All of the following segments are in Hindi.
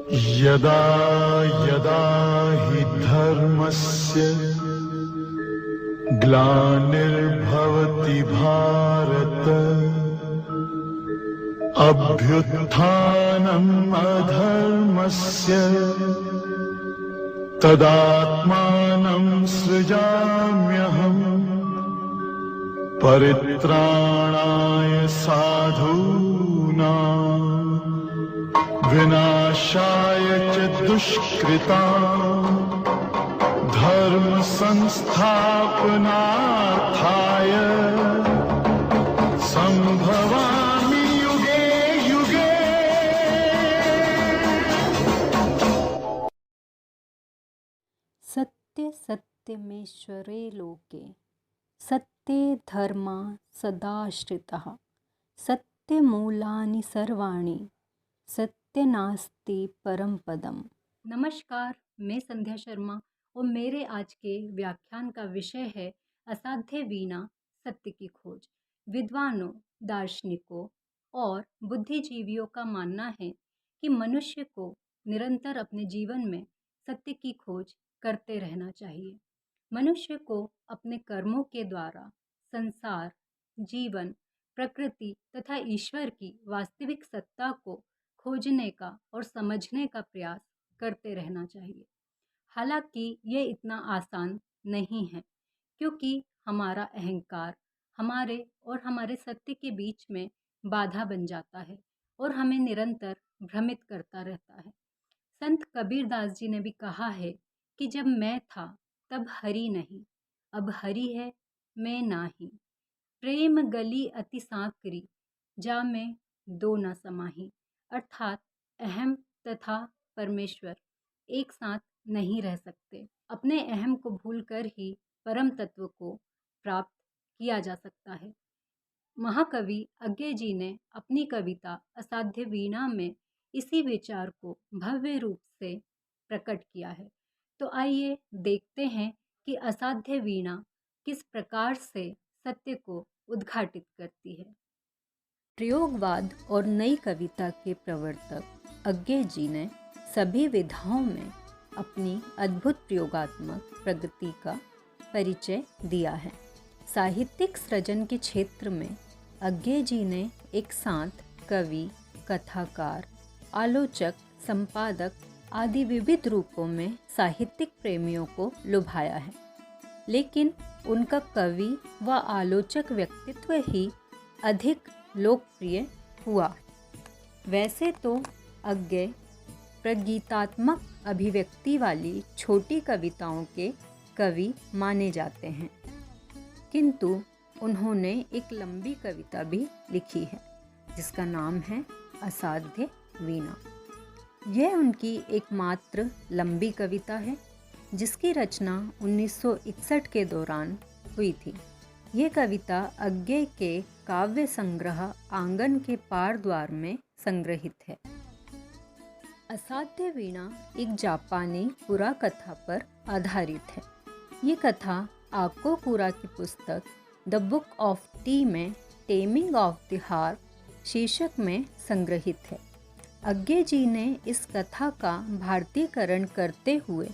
यदा यदा हि धर्मस्य ग्लानिर्भवति भारत अभ्युत्थानम् अधर्मस्य तदात्मानं सृजाम्यहम् परित्राणाय साधूनां विनाशाय च दुष्कृतां धर्म संस्थापनार्थाय संभवामि युगे युगे। सत्य सत्यमेश्वरे लोके सत्ये धर्मा सदाश्रितः सत्यमूलानि सर्वाणि सत्य नास्ति परम पदम। नमस्कार, मैं संध्या शर्मा और मेरे आज के व्याख्यान का विषय है असाध्य वीणा सत्य की खोज। विद्वानों, दार्शनिकों और बुद्धिजीवियों का मानना है कि मनुष्य को निरंतर अपने जीवन में सत्य की खोज करते रहना चाहिए। मनुष्य को अपने कर्मों के द्वारा संसार, जीवन, प्रकृति तथा ईश्वर की वास्तविक सत्ता को खोजने का और समझने का प्रयास करते रहना चाहिए। हालांकि ये इतना आसान नहीं है, क्योंकि हमारा अहंकार हमारे सत्य के बीच में बाधा बन जाता है और हमें निरंतर भ्रमित करता रहता है। संत कबीरदास जी ने भी कहा है कि जब मैं था तब हरि नहीं, अब हरि है मैं नाही। प्रेम गली अति सांकरी, जा में दो न समाही। अर्थात अहम तथा परमेश्वर एक साथ नहीं रह सकते। अपने अहम को भूलकर ही परम तत्व को प्राप्त किया जा सकता है। महाकवि अज्ञे जी ने अपनी कविता असाध्य वीणा में इसी विचार को भव्य रूप से प्रकट किया है। तो आइए देखते हैं कि असाध्य वीणा किस प्रकार से सत्य को उद्घाटित करती है। प्रयोगवाद और नई कविता के प्रवर्तक अज्ञे जी ने सभी विधाओं में अपनी अद्भुत प्रयोगात्मक प्रगति का परिचय दिया है। साहित्यिक सृजन के क्षेत्र में अज्ञे जी ने एक साथ कवि, कथाकार, आलोचक, संपादक आदि विविध रूपों में साहित्यिक प्रेमियों को लुभाया है, लेकिन उनका कवि व आलोचक व्यक्तित्व ही अधिक लोकप्रिय हुआ। वैसे तो अज्ञे प्रगीतात्मक अभिव्यक्ति वाली छोटी कविताओं के कवि माने जाते हैं, किंतु उन्होंने एक लंबी कविता भी लिखी है जिसका नाम है असाध्य वीणा। यह उनकी एकमात्र लंबी कविता है जिसकी रचना 1961 के दौरान हुई थी। ये कविता अज्ञे के काव्य संग्रह आंगन के पार द्वार में संग्रहित है। असाध्य वीणा एक जापानी पुराकथा पर आधारित है। ये कथा आको कुरा की पुस्तक द बुक ऑफ टी में टेमिंग ऑफ द हार्प शीर्षक में संग्रहित है। अज्ञे जी ने इस कथा का भारतीयकरण करते हुए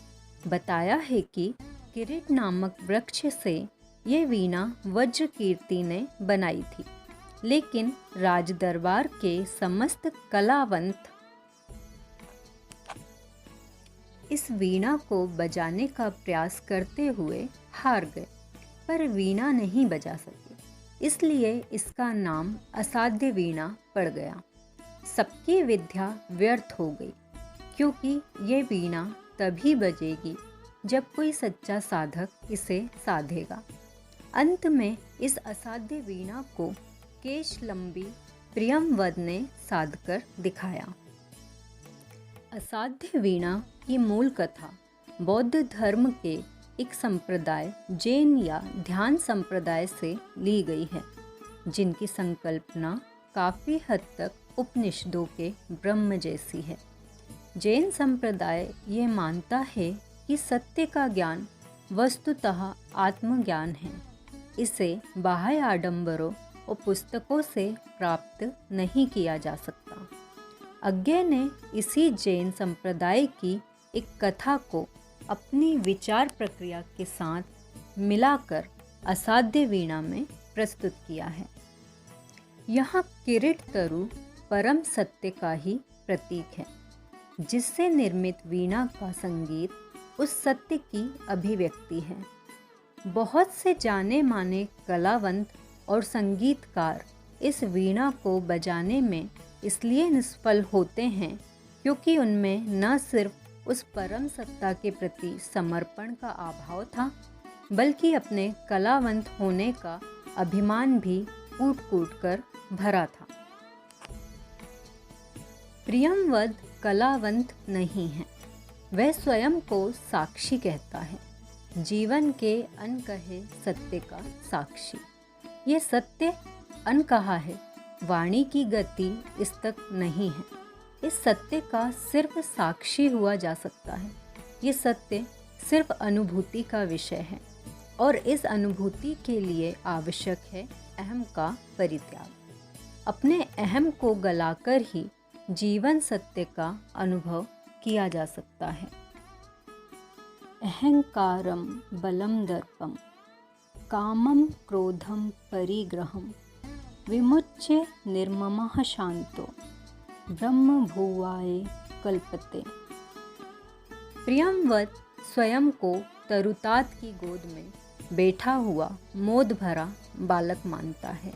बताया है कि किरीट नामक वृक्ष से ये वीणा वज्र कीर्ति ने बनाई थी, लेकिन राजदरबार के समस्त कलावंत इस वीणा को बजाने का प्रयास करते हुए हार गए, पर वीणा नहीं बजा सके, इसलिए इसका नाम असाध्य वीणा पड़ गया। सबकी विद्या व्यर्थ हो गई, क्योंकि ये वीणा तभी बजेगी जब कोई सच्चा साधक इसे साधेगा। अंत में इस असाध्य वीणा को केशलंबी प्रियमवद ने साध कर दिखाया। असाध्य वीणा की मूल कथा बौद्ध धर्म के एक संप्रदाय जैन या ध्यान संप्रदाय से ली गई है, जिनकी संकल्पना काफ़ी हद तक उपनिषदों के ब्रह्म जैसी है। जैन संप्रदाय ये मानता है कि सत्य का ज्ञान वस्तुतः आत्मज्ञान है। इसे बाह्य आडंबरों और पुस्तकों से प्राप्त नहीं किया जा सकता। अज्ञे ने इसी जैन संप्रदाय की एक कथा को अपनी विचार प्रक्रिया के साथ मिलाकर असाध्य वीणा में प्रस्तुत किया है। यहाँ किरीट तरु परम सत्य का ही प्रतीक है, जिससे निर्मित वीणा का संगीत उस सत्य की अभिव्यक्ति है। बहुत से जाने माने कलावंत और संगीतकार इस वीणा को बजाने में इसलिए निष्फल होते हैं क्योंकि उनमें न सिर्फ उस परम सत्ता के प्रति समर्पण का अभाव था, बल्कि अपने कलावंत होने का अभिमान भी कूट कूट कर भरा था। प्रियंवद कलावंत नहीं है, वह स्वयं को साक्षी कहता है, जीवन के अनकहे सत्य का साक्षी। ये सत्य अनकहा है, वाणी की गति इस तक नहीं है। इस सत्य का सिर्फ साक्षी हुआ जा सकता है। ये सत्य सिर्फ अनुभूति का विषय है और इस अनुभूति के लिए आवश्यक है अहम का परित्याग। अपने अहम को गलाकर ही जीवन सत्य का अनुभव किया जा सकता है। अहंकारम बलम दर्पम कामम क्रोधम परिग्रहम विमुच्य निर्ममः शांतो ब्रह्म भुवाय कल्पते। प्रियंवद स्वयं को तरुतात की गोद में बैठा हुआ मोद भरा बालक मानता है।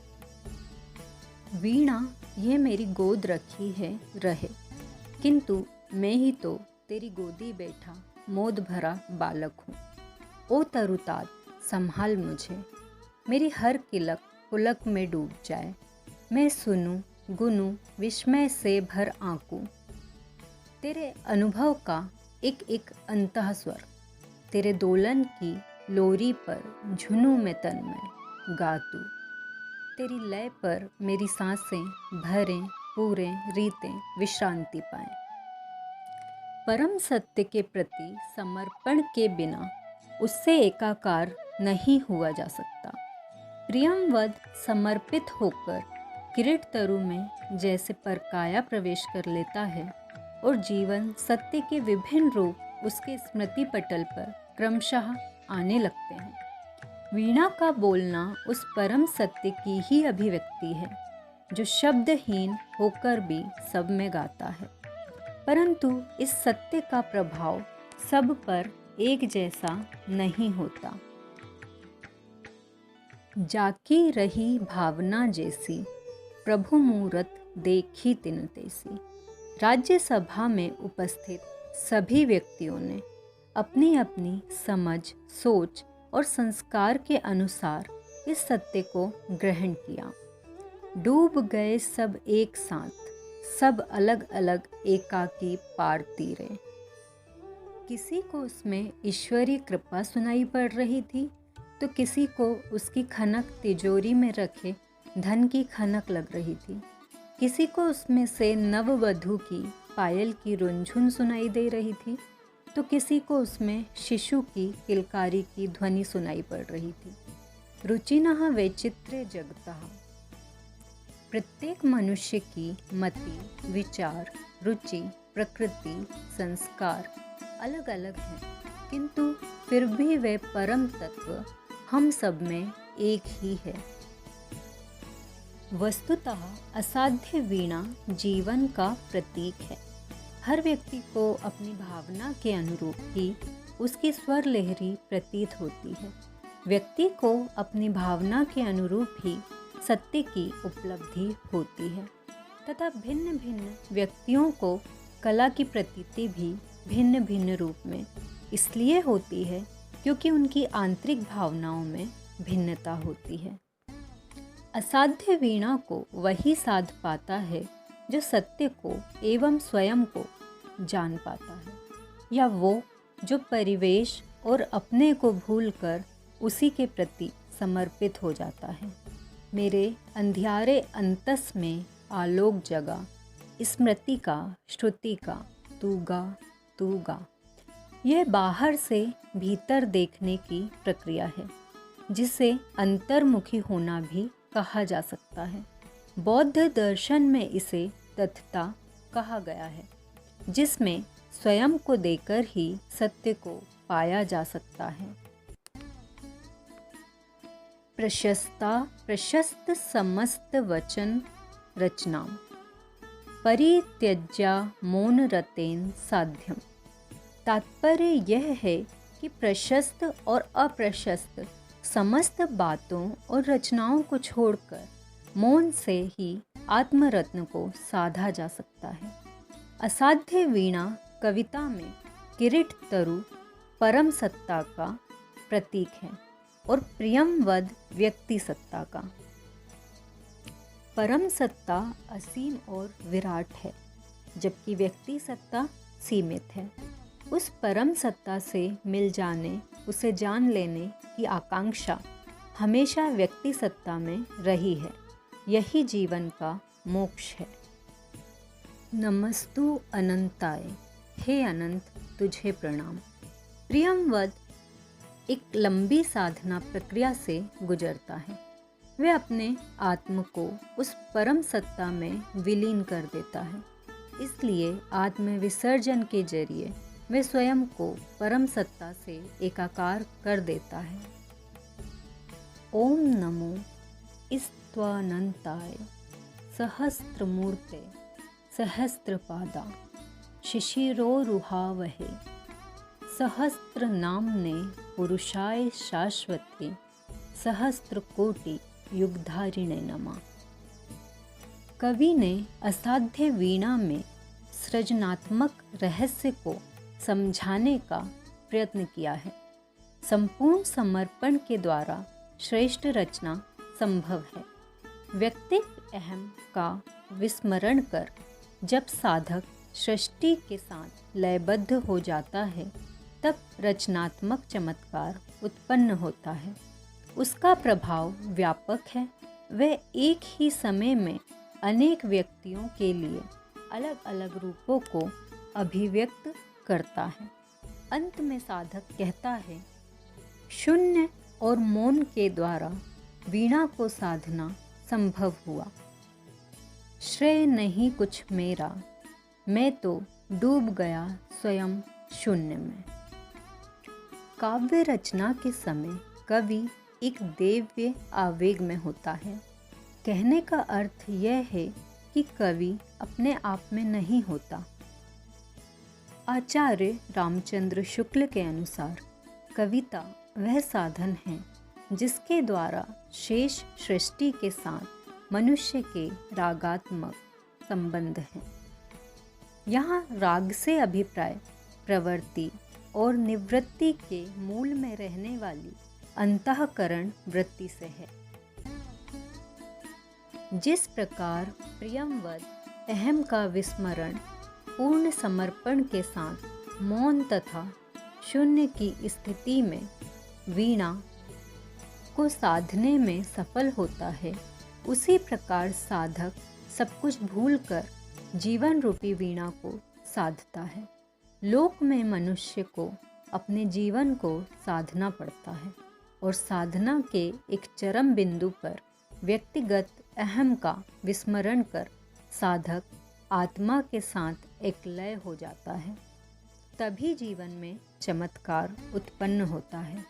वीणा यह मेरी गोद रखी है रहे, किंतु मैं ही तो तेरी गोदी बैठा मोद भरा बालक हूँ। ओ तरुतात, संभाल मुझे, मेरी हर किलक पुलक में डूब जाए, मैं सुनूं गुनूं विस्मय से भर आंकूं तेरे अनुभव का एक एक अंतः स्वर, तेरे दोलन की लोरी पर झुनूं में तन में गातू, तेरी लय पर मेरी सांसें भरें पूरे रीतें विश्रांति पाएं। परम सत्य के प्रति समर्पण के बिना उससे एकाकार नहीं हुआ जा सकता। प्रियंवद समर्पित होकर किरीट तरु में जैसे परकाया प्रवेश कर लेता है और जीवन सत्य के विभिन्न रूप उसके स्मृति पटल पर क्रमशः आने लगते हैं। वीणा का बोलना उस परम सत्य की ही अभिव्यक्ति है जो शब्दहीन होकर भी सब में गाता है, परंतु इस सत्य का प्रभाव सब पर एक जैसा नहीं होता। जाकी रही भावना जैसी प्रभु मूरत देखी तिन तैसी। राज्यसभा में उपस्थित सभी व्यक्तियों ने अपनी अपनी समझ, सोच और संस्कार के अनुसार इस सत्य को ग्रहण किया। डूब गए सब एक साथ, सब अलग अलग एकाकी पार तीरे। किसी को उसमें ईश्वरीय कृपा सुनाई पड़ रही थी तो किसी को उसकी खनक तिजोरी में रखे धन की खनक लग रही थी। किसी को उसमें से नववधू की पायल की रुंझुन सुनाई दे रही थी तो किसी को उसमें शिशु की किलकारी की ध्वनि सुनाई पड़ रही थी। रुचिनः वैचित्र्य जगतः। प्रत्येक मनुष्य की मति, विचार, रुचि, प्रकृति, संस्कार अलग अलग हैं, किंतु फिर भी वे परम तत्व हम सब में एक ही है। वस्तुतः असाध्य वीणा जीवन का प्रतीक है। हर व्यक्ति को अपनी भावना के अनुरूप ही उसकी स्वर लहरी प्रतीत होती है। व्यक्ति को अपनी भावना के अनुरूप ही सत्य की उपलब्धि होती है तथा भिन्न भिन्न व्यक्तियों को कला की प्रतीति भी भिन्न भिन्न रूप में इसलिए होती है क्योंकि उनकी आंतरिक भावनाओं में भिन्नता होती है। असाध्य वीणा को वही साध पाता है जो सत्य को एवं स्वयं को जान पाता है, या वो जो परिवेश और अपने को भूलकर उसी के प्रति समर्पित हो जाता है। मेरे अंधियारे अंतस में आलोक जगा, स्मृति का, श्रुति का, तू गा। यह बाहर से भीतर देखने की प्रक्रिया है, जिसे अंतर्मुखी होना भी कहा जा सकता है। बौद्ध दर्शन में इसे तथता कहा गया है, जिसमें स्वयं को देकर ही सत्य को पाया जा सकता है। प्रशस्त समस्त वचन रचना परित्यज्या मौन रतेन साध्यम। तात्पर्य यह है कि प्रशस्त और अप्रशस्त समस्त बातों और रचनाओं को छोड़कर मौन से ही आत्मरत्न को साधा जा सकता है। असाध्य वीणा कविता में किरीट तरु परम सत्ता का प्रतीक है और प्रियमवद व्यक्ति सत्ता का। परम सत्ता असीम और विराट है, जबकि व्यक्ति सत्ता सीमित है। उस परम सत्ता से मिल जाने, उसे जान लेने की आकांक्षा हमेशा व्यक्ति सत्ता में रही है। यही जीवन का मोक्ष है। नमस्तु अनंताय, हे अनंत तुझे प्रणाम। प्रियमवद एक लंबी साधना प्रक्रिया से गुजरता है। वह अपने आत्म को उस परम सत्ता में विलीन कर देता है। इसलिए आत्म विसर्जन के जरिए वह स्वयं को परम सत्ता से एकाकार कर देता है। ओम नमो ईस्त्वनंताय सहस्त्रमूर्ते सहस्त्रपादा शिशिरोरुहावहे सहस्त्र नामने पुरुषाय शाश्वते सहस्त्र कोटि युगधारिणे नमः। कवि ने असाध्य वीणा में सृजनात्मक रहस्य को समझाने का प्रयत्न किया है। संपूर्ण समर्पण के द्वारा श्रेष्ठ रचना संभव है। व्यक्तिगत अहम का विस्मरण कर जब साधक सृष्टि के साथ लयबद्ध हो जाता है, तब रचनात्मक चमत्कार उत्पन्न होता है। उसका प्रभाव व्यापक है। वह एक ही समय में अनेक व्यक्तियों के लिए अलग अलग रूपों को अभिव्यक्त करता है। अंत में साधक कहता है, शून्य और मौन के द्वारा वीणा को साधना संभव हुआ। श्रेय नहीं कुछ मेरा, मैं तो डूब गया स्वयं शून्य में। काव्य रचना के समय कवि एक दिव्य आवेग में होता है। कहने का अर्थ यह है कि कवि अपने आप में नहीं होता। आचार्य रामचंद्र शुक्ल के अनुसार कविता वह साधन है जिसके द्वारा शेष सृष्टि के साथ मनुष्य के रागात्मक संबंध है। यहाँ राग से अभिप्राय प्रवृत्ति और निवृत्ति के मूल में रहने वाली अंतःकरण वृत्ति से है। जिस प्रकार प्रियमवद अहम का विस्मरण पूर्ण समर्पण के साथ मौन तथा शून्य की स्थिति में वीणा को साधने में सफल होता है, उसी प्रकार साधक सब कुछ भूलकर जीवन रूपी वीणा को साधता है। लोक में मनुष्य को अपने जीवन को साधना पड़ता है और साधना के एक चरम बिंदु पर व्यक्तिगत अहम का विस्मरण कर साधक आत्मा के साथ एक लय हो जाता है। तभी जीवन में चमत्कार उत्पन्न होता है।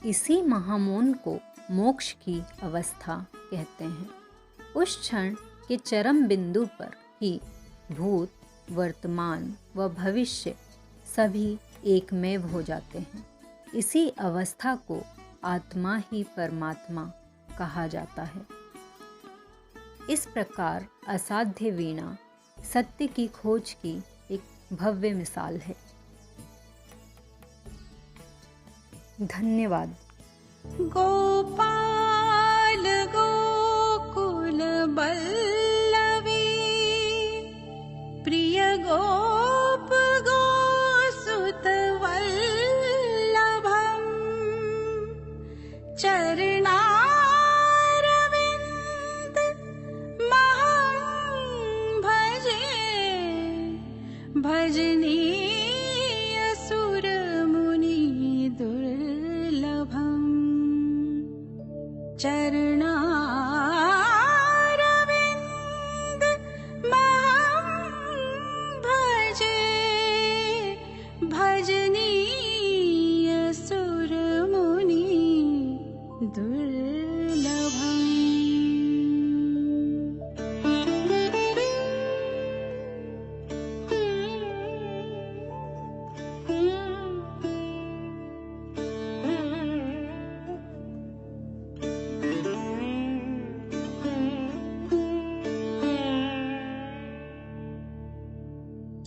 इसी महामौन को मोक्ष की अवस्था कहते हैं। उस क्षण के चरम बिंदु पर ही भूत, वर्तमान व भविष्य सभी एकमेव हो जाते हैं। इसी अवस्था को आत्मा ही परमात्मा कहा जाता है। इस प्रकार असाध्य वीणा सत्य की खोज की एक भव्य मिसाल है। धन्यवाद। गोपाल गोकुल बल्लवी प्रिय गोप गोसुत वल्लभम चरणारविंद महं भजे भजनीय सुर मुनि दुर्लभम चरणारविंद महं दुर्लभ